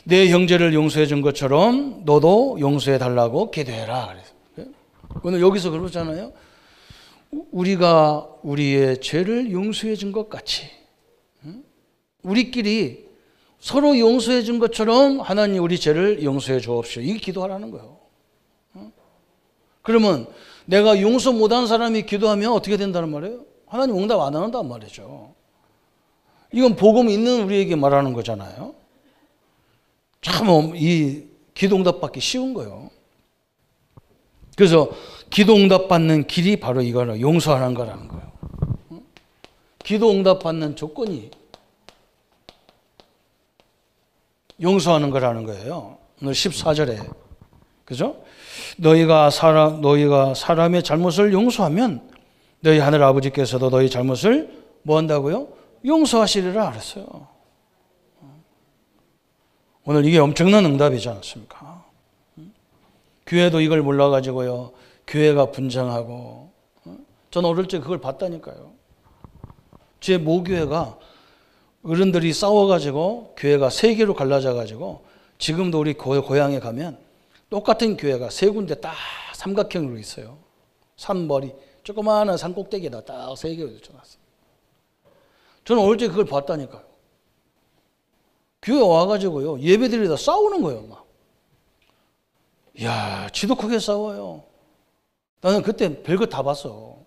내 형제를 용서해 준 것처럼 너도 용서해 달라고 기도해라. 그래서 오늘 여기서 그러잖아요. 우리가 우리의 죄를 용서해 준 것 같이 우리끼리 서로 용서해 준 것처럼 하나님 우리 죄를 용서해 주옵시오. 이게 기도하라는 거예요. 그러면 내가 용서 못한 사람이 기도하면 어떻게 된다는 말이에요? 하나님 응답 안 한단 말이죠. 이건 복음 있는 우리에게 말하는 거잖아요. 참 이 기도 응답 받기 쉬운 거예요. 그래서 기도 응답 받는 길이 바로 이거는 용서하는 거라는 거예요. 기도 응답 받는 조건이 용서하는 거라는 거예요. 오늘 14절에. 그죠? 너희가 사람의 잘못을 용서하면 너희 하늘 아버지께서도 너희 잘못을 뭐 한다고요? 용서하시리라 그랬어요. 오늘 이게 엄청난 응답이지 않습니까? 교회도 이걸 몰라가지고요. 교회가 분쟁하고. 저는 어릴 때 그걸 봤다니까요. 제 모교회가 어른들이 싸워가지고 교회가 세 개로 갈라져가지고 지금도 우리 고향에 가면 똑같은 교회가 세 군데 딱 삼각형으로 있어요. 산머리 조그마한 산 꼭대기에다 딱 세 개로 붙여놨어요. 저는 어릴 때 그걸 봤다니까요. 교회 와가지고요 예배드리다 싸우는 거예요. 막. 이야 지독하게 싸워요. 나는 그때 별거 다 봤어.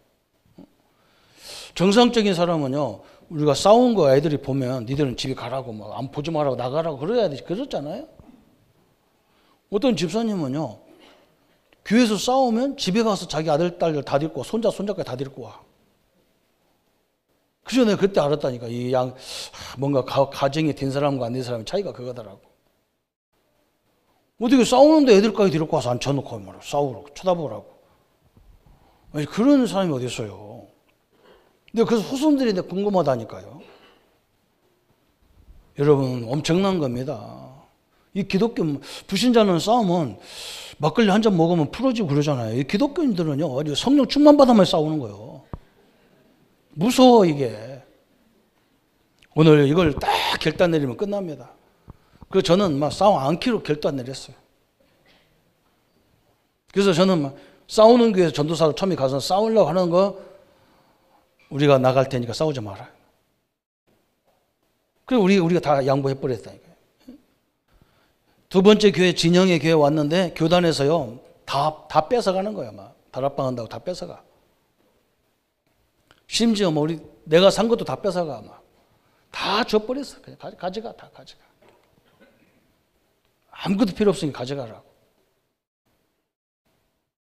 정상적인 사람은요 우리가 싸운 거 애들이 보면 니들은 집에 가라고 막 안 보지 말라고 나가라고 그래야 되지 그렇잖아요. 어떤 집사님은요, 교회에서 싸우면 집에 가서 자기 아들, 딸들 다 데리고 와. 손자까지 다 데리고 와. 그래서 내가 그때 알았다니까. 뭔가 가정이 된 사람과 안 된 사람의 차이가 그거더라고. 어떻게 싸우는데 애들까지 데리고 와서 앉혀놓고 말이야. 싸우라고, 쳐다보라고. 아니, 그런 사람이 어디 있어요. 근데 그래서 후손들이 궁금하다니까요. 여러분, 엄청난 겁니다. 이 기독교, 불신자는 싸우면 막걸리 한 잔 먹으면 풀어지고 그러잖아요. 이 기독교인들은요, 성령 충만 받아만 싸우는 거예요. 무서워, 이게. 오늘 이걸 딱 결단 내리면 끝납니다. 그래서 저는 막 싸움 않기로 결단 내렸어요. 그래서 저는 막 싸우는 교회에서 전도사로 처음에 가서 싸우려고 하는 거, 우리가 나갈 테니까 싸우지 마라. 그리고 우리가 다 양보해버렸다니까요. 두 번째 교회, 진영의 교회 왔는데, 교단에서요, 다 뺏어가는 거예요. 막 다락방 한다고 다 뺏어가. 심지어 내가 산 것도 다 뺏어가. 막 다 줘버렸어. 그냥 가져가, 다 가져가. 아무것도 필요 없으니까 가져가라고.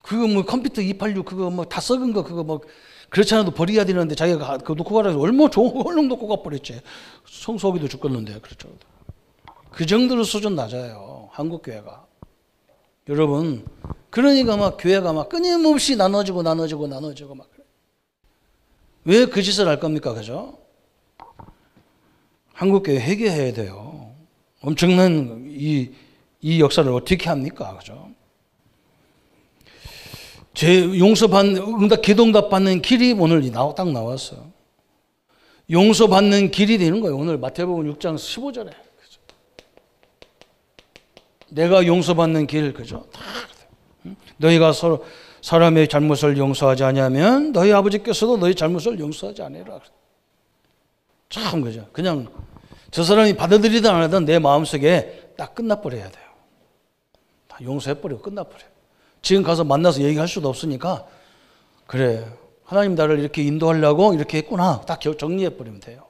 그거 컴퓨터 286 그거 다 썩은 거 그거 그렇지 않아도 버려야 되는데 자기가 그거 놓고 가라고 얼마나 좋은 거 얼른 놓고 가버렸지. 성소비도 죽겠는데. 그렇죠. 그 정도로 수준 낮아요. 한국 교회가. 여러분, 그러니까 막 교회가 막 끊임없이 나눠지고 막 그래. 왜 그 짓을 할 겁니까? 그죠? 한국 교회 회개해야 돼요. 엄청난 이 역사를 어떻게 합니까? 그죠? 기도응답 받는 길이 오늘 딱 나왔어요. 용서받는 길이 되는 거예요. 오늘 마태복음 6장 15절에. 그죠? 내가 용서받는 길, 그죠? 너희가 서로 사람의 잘못을 용서하지 않으면 너희 아버지께서도 너희 잘못을 용서하지 않으리라. 참, 그죠? 그냥 저 사람이 받아들이든 안 하든 내 마음속에 딱 끝나버려야 돼요. 다 용서해버리고 끝나버려요. 지금 가서 만나서 얘기할 수도 없으니까, 그래, 하나님 나를 이렇게 인도하려고 이렇게 했구나. 딱 정리해버리면 돼요.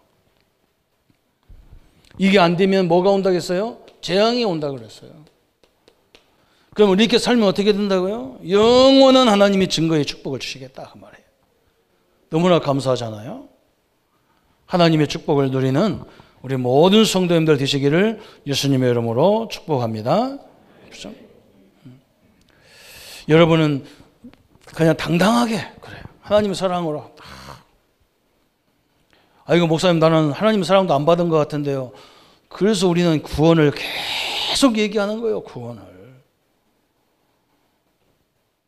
이게 안 되면 뭐가 온다고 했어요? 재앙이 온다고 그랬어요. 그럼 이렇게 살면 어떻게 된다고요? 영원한 하나님이 증거의 축복을 주시겠다 그 말이에요. 너무나 감사하잖아요. 하나님의 축복을 누리는 우리 모든 성도님들 되시기를 예수님의 이름으로 축복합니다. 그렇죠? 여러분은 그냥 당당하게, 그래, 하나님의 사랑으로. 이거 목사님 나는 하나님의 사랑도 안 받은 것 같은데요. 그래서 우리는 구원을 계속 얘기하는 거예요.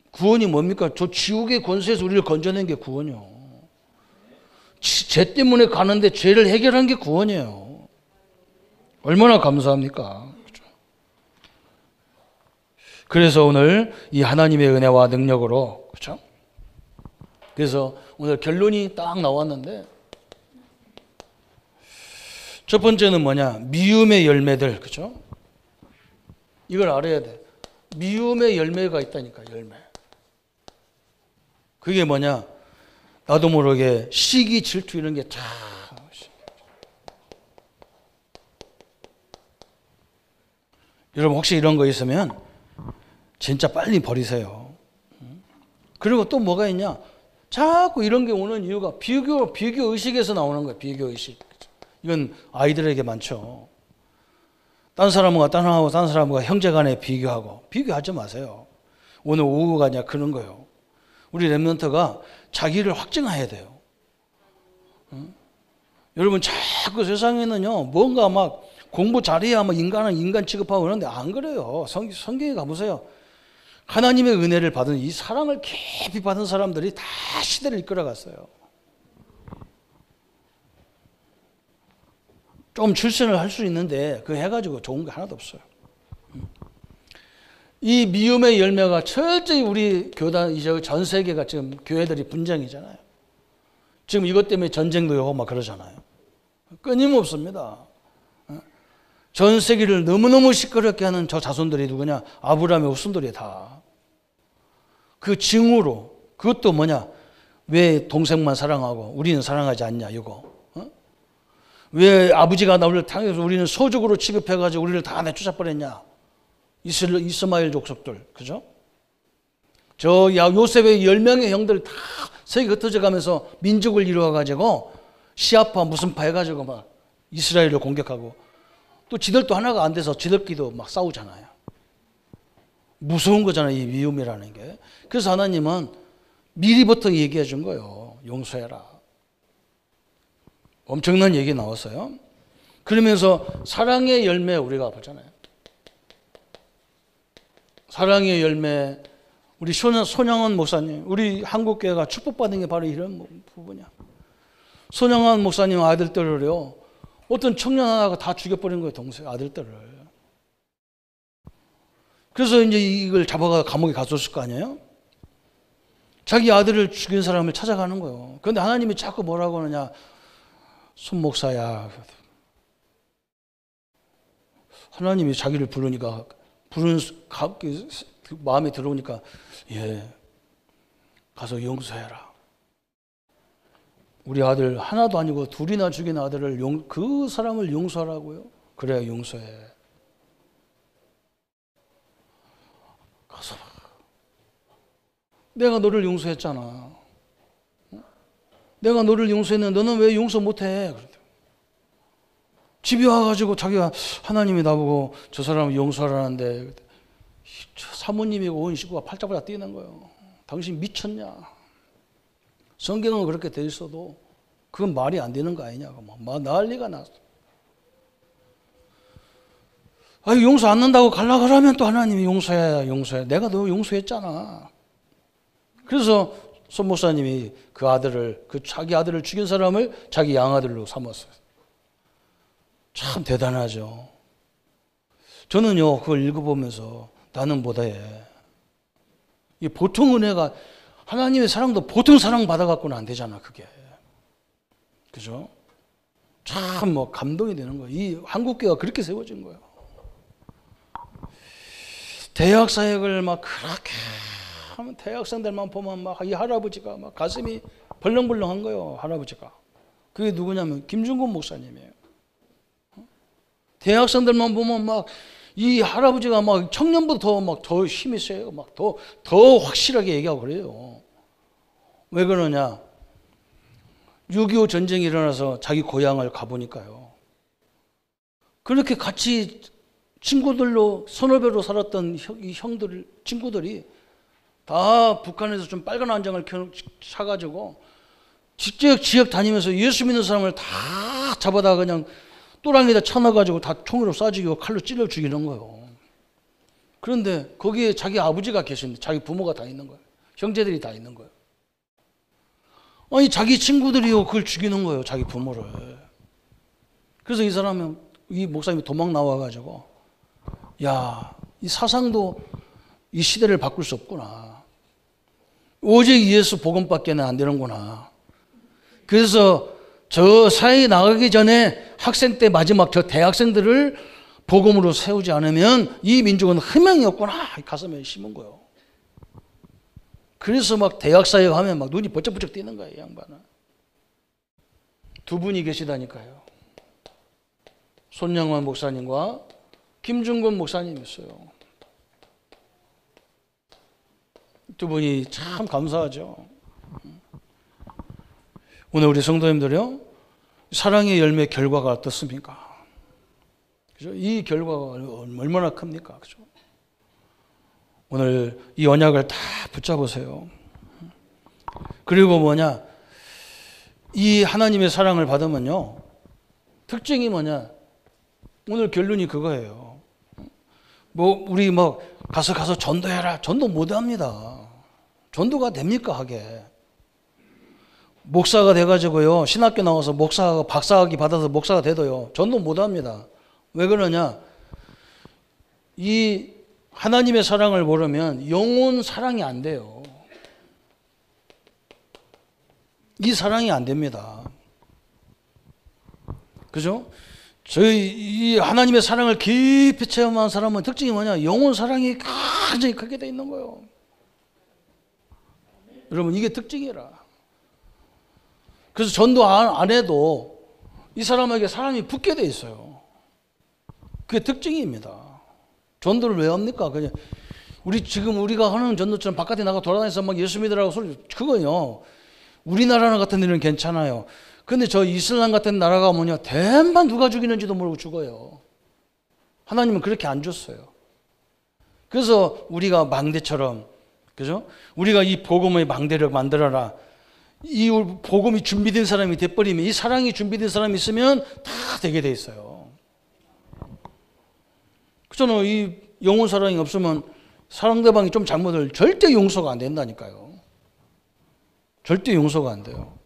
구원이 뭡니까? 저 지옥의 권세에서 우리를 건져낸 게 구원이요. 죄 때문에 가는데 죄를 해결한 게 구원이에요. 얼마나 감사합니까? 그래서 오늘 이 하나님의 은혜와 능력으로, 그렇죠? 그래서 오늘 결론이 딱 나왔는데, 첫 번째는 뭐냐? 미움의 열매들, 그렇죠? 이걸 알아야 돼. 미움의 열매가 있다니까, 열매. 그게 뭐냐? 나도 모르게 시기, 질투 이런 게 참. 여러분 혹시 이런 거 있으면 진짜 빨리 버리세요. 그리고 또 뭐가 있냐? 자꾸 이런 게 오는 이유가 비교 의식에서 나오는 거예요. 비교 의식. 이건 아이들에게 많죠. 딴 사람과 형제간에 비교하지 마세요. 오늘 오후가 그냥 그런 거예요. 우리 렘넌트가 자기를 확증해야 돼요. 여러분 자꾸 세상에는요 뭔가 막 공부 잘해야 막 인간 취급하고 그러는데 안 그래요. 성경에 가보세요. 하나님의 은혜를 받은 이 사랑을 깊이 받은 사람들이 다 시대를 이끌어갔어요. 좀 출세를 할 수 있는데 그거 해가지고 좋은 게 하나도 없어요. 이 미움의 열매가 철저히 우리 교단, 이제 전 세계가 지금 교회들이 분쟁이잖아요. 지금 이것 때문에 전쟁도 하고 막 그러잖아요. 끊임없습니다. 전 세계를 너무너무 시끄럽게 하는 저 자손들이 누구냐? 아브라함의 후손들이 다. 그 징후로, 그것도 뭐냐? 왜 동생만 사랑하고 우리는 사랑하지 않냐, 이거. 왜 아버지가 우리를 당해서 우리는 소적으로 취급해가지고 우리를 다 내쫓아버렸냐? 이스마엘 족속들, 그죠? 저 요셉의 10명의 형들 다 세계 흩어져 가면서 민족을 이루어가지고 시아파 무슨 파 해가지고 막 이스라엘을 공격하고 또 지들도 하나가 안 돼서 지들끼리도 막 싸우잖아요. 무서운 거잖아요, 이 위험이라는 게. 그래서 하나님은 미리부터 얘기해 준 거예요. 용서해라. 엄청난 얘기 나왔어요. 그러면서 사랑의 열매 우리가 보잖아요. 사랑의 열매, 우리 손영원 목사님, 우리 한국교회가 축복받은 게 바로 이런 부분이야. 손영원 목사님 아들들을요, 어떤 청년 하나가 다 죽여버린 거예요, 동생 아들들을. 그래서 이제 이걸 잡아가 감옥에 가뒀을 거 아니에요? 자기 아들을 죽인 사람을 찾아가는 거예요. 그런데 하나님이 자꾸 뭐라고 하느냐, 손 목사야. 하나님이 자기를 부르니까, 마음에 들어오니까, 예, 가서 용서해라. 우리 아들 하나도 아니고 둘이나 죽인 아들을 그 사람을 용서하라고요. 그래야 용서해. 가서 내가 너를 용서했잖아. 내가 너를 용서했는데 너는 왜 용서 못해? 집에 와가지고 자기가 하나님이 나보고 저 사람을 용서하라는데 사모님이고 온 식구가 팔짝팔짝 뛰는 거예요. 당신 미쳤냐? 성경은 그렇게 돼 있어도 그건 말이 안 되는 거 아니냐고 막 난리가 났어. 아니 용서 안 한다고 가려고 하면 또 하나님이 용서해. 내가 너 용서했잖아. 그래서 손 목사님이 그 아들을, 자기 아들을 죽인 사람을 자기 양아들로 삼았어요. 참 대단하죠. 저는요 그걸 읽어보면서 나는 못해. 이 보통 은혜가, 하나님의 사랑도 보통 사랑 받아갖고는 안 되잖아, 그게. 그죠? 참 뭐 감동이 되는 거예요. 이 한국교회가 그렇게 세워진 거예요. 대학 사역을 막 그렇게 하면 대학생들만 보면 막 이 할아버지가 막 가슴이 벌렁벌렁한 거예요, 할아버지가. 그게 누구냐면 김중곤 목사님이에요. 대학생들만 보면 막 이 할아버지가 막 청년보다 더 힘이 세요. 막 더 확실하게 얘기하고 그래요. 왜 그러냐? 6.25 전쟁이 일어나서 자기 고향을 가보니까요. 그렇게 같이 친구들로 선후배로 살았던 친구들이 다 북한에서 좀 빨간 안장을 사가지고 지역 다니면서 예수 믿는 사람을 다 잡아다 그냥 또랑이다 쳐넣어가지고 다 총으로 쏴 죽이고 칼로 찔러 죽이는 거예요. 그런데 거기에 자기 아버지가 계신데 자기 부모가 다 있는 거예요. 형제들이 다 있는 거예요. 아니 자기 친구들이요 그걸 죽이는 거예요, 자기 부모를. 그래서 이 사람은, 이 목사님이 도망 나와가지고 야, 이 사상도 이 시대를 바꿀 수 없구나. 오직 예수 복음밖에는 안 되는구나. 그래서 저 사회에 나가기 전에 학생 때 마지막 저 대학생들을 복음으로 세우지 않으면 이 민족은 희망이 없구나. 가슴에 심은 거예요. 그래서 막 대학사역 하면 막 눈이 번쩍번쩍 뛰는 거예요, 이 양반은. 두 분이 계시다니까요. 손영원 목사님과 김중곤 목사님이 있어요. 두 분이 참 감사하죠. 오늘 우리 성도님들이요, 사랑의 열매 결과가 어떻습니까? 그죠? 이 결과가 얼마나 큽니까? 그죠? 오늘 이 언약을 다 붙잡으세요. 그리고 뭐냐? 이 하나님의 사랑을 받으면요, 특징이 뭐냐? 오늘 결론이 그거예요. 우리 가서 전도해라. 전도 못 합니다. 전도가 됩니까, 하게? 목사가 돼가지고요, 신학교 나와서 박사학위 받아서 목사가 돼도요, 전도 못 합니다. 왜 그러냐? 이 하나님의 사랑을 모르면 영혼 사랑이 안 돼요. 이 사랑이 안 됩니다. 그죠? 이 하나님의 사랑을 깊이 체험한 사람은 특징이 뭐냐? 영혼 사랑이 굉장히 크게 돼 있는 거예요. 여러분, 이게 특징이라. 그래서 전도 안 해도 이 사람에게 사랑이 붙게 돼 있어요. 그게 특징입니다. 전도를 왜 합니까? 그냥 우리가 하는 전도처럼 바깥에 나가 돌아다니면서 막 예수 믿으라고 소리, 그거요. 우리나라 같은 데는 괜찮아요. 근데 저 이슬람 같은 나라가 뭐냐, 대만 누가 죽이는지도 모르고 죽어요. 하나님은 그렇게 안 줬어요. 그래서 우리가 망대처럼, 그죠? 우리가 이 복음의 망대를 만들어라. 이 복음이 준비된 사람이 돼버리면, 이 사랑이 준비된 사람이 있으면 다 되게 돼 있어요. 그렇잖아요. 이 영혼 사랑이 없으면 상대방이 좀 잘못을 절대 용서가 안 된다니까요. 절대 용서가 안 돼요.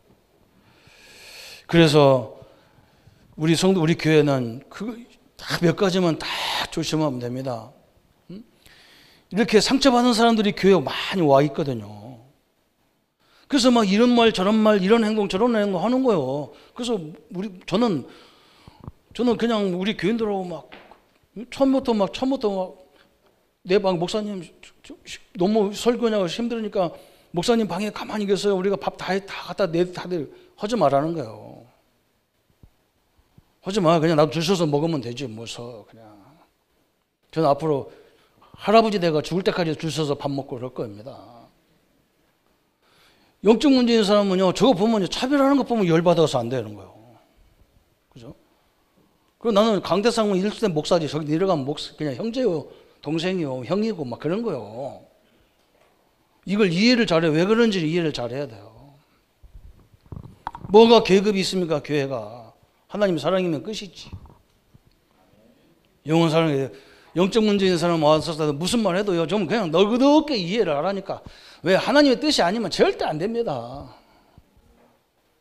그래서 우리 성도, 우리 교회는 다 몇 가지만 딱 조심하면 됩니다. 이렇게 상처받은 사람들이 교회에 많이 와 있거든요. 그래서 막 이런 말 저런 말, 이런 행동 저런 행동 하는 거예요. 그래서 저는 그냥 우리 교인들하고 막 처음부터 막 내 방 목사님 너무 설교냐고 힘들으니까 목사님 방에 가만히 계세요. 우리가 밥 다 갖다 다들 하지 말라는 거예요. 하지 마. 그냥 나도 줄 서서 먹으면 되지. 뭐서 그냥. 저는 앞으로 할아버지 내가 죽을 때까지 줄 서서 밥 먹고 그럴 겁니다. 영적 문제인 사람은요, 저거 보면 차별하는 거 보면 열받아서 안 되는 거예요. 그죠? 그리고 나는 강대상문 1대 목사지. 저기 내려가면 그냥 형제요, 동생이요, 형이고 막 그런 거예요. 이걸 이해를 잘해. 왜 그런지 이해를 잘해야 돼요. 뭐가 계급이 있습니까? 교회가. 하나님 사랑이면 끝이지. 영혼 사랑이, 영적 문제 있는 사람 와서 무슨 말 해도요, 좀 그냥 너그럽게 이해를 하라니까. 왜? 하나님의 뜻이 아니면 절대 안 됩니다.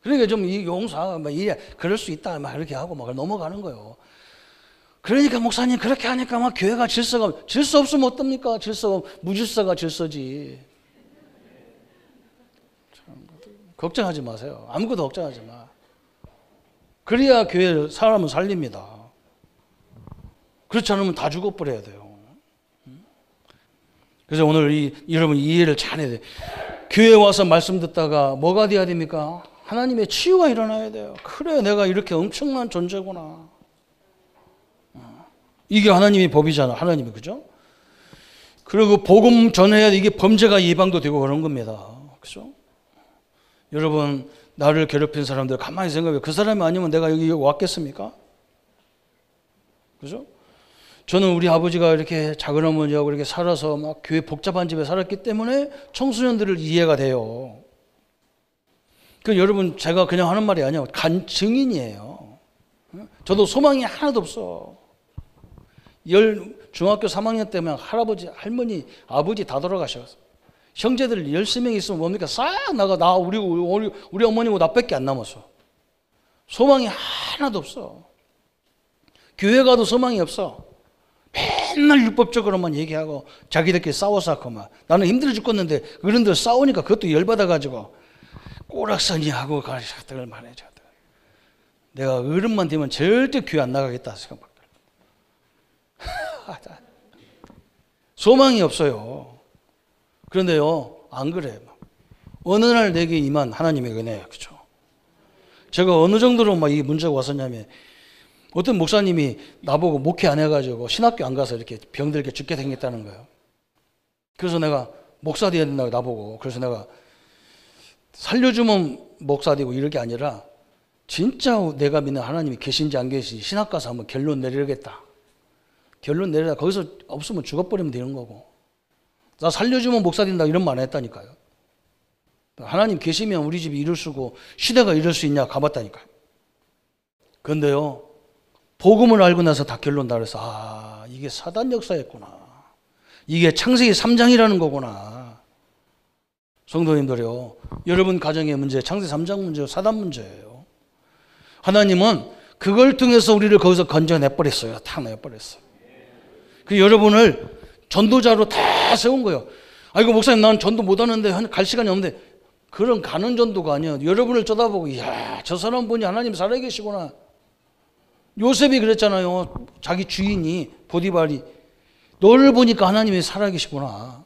그러니까 좀 이 용서, 막 이해, 그럴 수 있다, 막 이렇게 하고 막 넘어가는 거예요. 그러니까 목사님 그렇게 하니까 막 교회가 질서 없으면 어떻습니까? 무질서가 질서지. 걱정하지 마세요. 아무것도 걱정하지 마. 그래야 교회 사람은 살립니다. 그렇지 않으면 다 죽어버려야 돼요. 그래서 오늘 여러분 이해를 잘해야 돼요. 교회 와서 말씀 듣다가 뭐가 돼야 됩니까? 하나님의 치유가 일어나야 돼요. 그래, 내가 이렇게 엄청난 존재구나. 이게 하나님의 법이잖아. 하나님이, 그죠? 그리고 복음 전해야 이게 범죄가 예방도 되고 그런 겁니다. 그죠? 여러분, 나를 괴롭힌 사람들 가만히 생각해. 그 사람이 아니면 내가 여기 왔겠습니까? 그죠? 저는 우리 아버지가 이렇게 작은 어머니하고 이렇게 살아서 막 교회 복잡한 집에 살았기 때문에 청소년들을 이해가 돼요. 그 여러분, 제가 그냥 하는 말이 아니에요. 간 증인이에요. 저도 소망이 하나도 없어. 중학교 3학년 때면 할아버지, 할머니, 아버지 다 돌아가셨어. 형제들 10명 있으면 뭡니까? 싹 나가. 우리 어머니고 나밖에 안 남았어. 소망이 하나도 없어. 교회 가도 소망이 없어. 맨날 율법적으로만 얘기하고 자기들끼리 싸워서 하고만. 나는 힘들어 죽겠는데 어른들 싸우니까 그것도 열받아가지고 꼬락서니 하고 가르쳤다고 말해줘. 내가 어른만 되면 절대 교회 안 나가겠다 생각밖에. 소망이 없어요. 그런데요, 안 그래요. 어느 날 내게 임한 하나님의 은혜예요. 그렇죠? 제가 어느 정도로 막 이 문제가 왔었냐면, 어떤 목사님이 나보고 목회 안 해가지고 신학교 안 가서 이렇게 병들게 죽게 생겼다는 거예요. 그래서 내가 목사 돼야 된다고 나보고. 그래서 내가 살려주면 목사 되고 이럴 게 아니라 진짜 내가 믿는 하나님이 계신지 안 계신지 신학 가서 한번 결론 내리겠다. 결론 내리다 거기서 없으면 죽어버리면 되는 거고. 나 살려주면 목사 된다 이런 말 안 했다니까요. 하나님 계시면 우리 집이 이럴 수고 시대가 이럴 수 있냐 가봤다니까요. 그런데요, 복음을 알고 나서 다 결론 나서 이게 사단 역사였구나. 이게 창세기 3장이라는 거구나. 성도님들이요, 여러분 가정의 문제, 창세기 3장 문제요, 사단 문제예요. 하나님은 그걸 통해서 우리를 거기서 건져내버렸어요. 탁 내버렸어요. 그 여러분을 전도자로 다 세운 거예요. 아이고 목사님 나는 전도 못하는데 갈 시간이 없는데, 그런 가는 전도가 아니야. 여러분을 쳐다보고 이야 저 사람 보니 하나님 살아계시구나. 요셉이 그랬잖아요. 자기 주인이 보디발이 너를 보니까 하나님이 살아계시구나.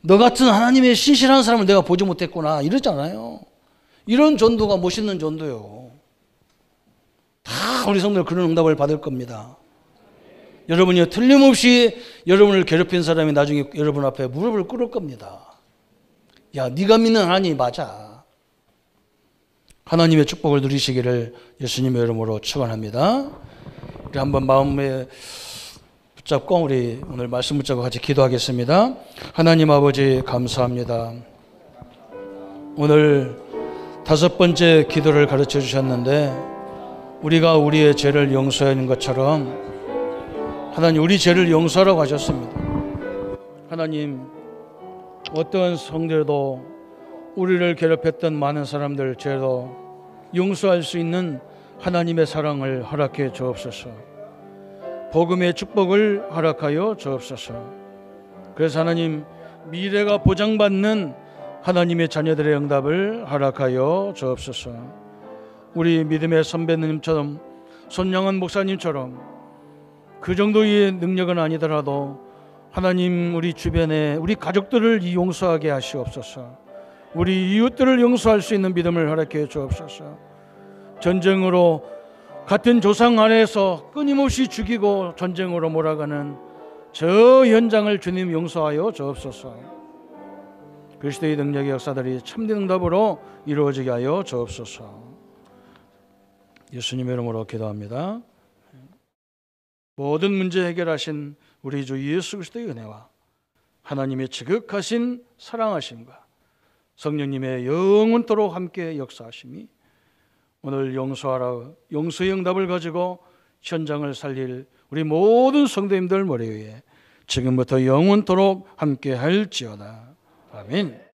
너 같은 하나님의 신실한 사람을 내가 보지 못했구나 이랬잖아요. 이런 전도가 멋있는 전도요. 다 우리 성도들 그런 응답을 받을 겁니다. 여러분이 틀림없이 여러분을 괴롭힌 사람이 나중에 여러분 앞에 무릎을 꿇을 겁니다. 야, 네가 믿는 하나님이 맞아. 하나님의 축복을 누리시기를 예수님의 이름으로 축원합니다. 우리 한번 마음에 붙잡고 우리 오늘 말씀 붙잡고 같이 기도하겠습니다. 하나님 아버지 감사합니다. 오늘 5번째 기도를 가르쳐 주셨는데 우리가 우리의 죄를 용서하는 것처럼 하나님 우리 죄를 용서하라고 하셨습니다. 하나님 어떤 성도도 우리를 괴롭혔던 많은 사람들 죄도 용서할 수 있는 하나님의 사랑을 허락해 주옵소서. 복음의 축복을 허락하여 주옵소서. 그래서 하나님 미래가 보장받는 하나님의 자녀들의 응답을 허락하여 주옵소서. 우리 믿음의 선배님처럼 손양원 목사님처럼 그 정도의 능력은 아니더라도 하나님 우리 주변에 우리 가족들을 용서하게 하시옵소서. 우리 이웃들을 용서할 수 있는 믿음을 허락해 주옵소서. 전쟁으로 같은 조상 안에서 끊임없이 죽이고 전쟁으로 몰아가는 저 현장을 주님 용서하여 주옵소서. 그리스도의 능력의 역사들이 참된 응답으로 이루어지게 하여 주옵소서. 예수님의 이름으로 기도합니다. 모든 문제 해결하신 우리 주 예수 그리스도의 은혜와 하나님의 지극하신 사랑하심과 성령님의 영원토록 함께 역사하심이 오늘 용서하라 용서의 응답을 가지고 현장을 살릴 우리 모든 성도님들 머리 위에 지금부터 영원토록 함께 할지어다. 아멘.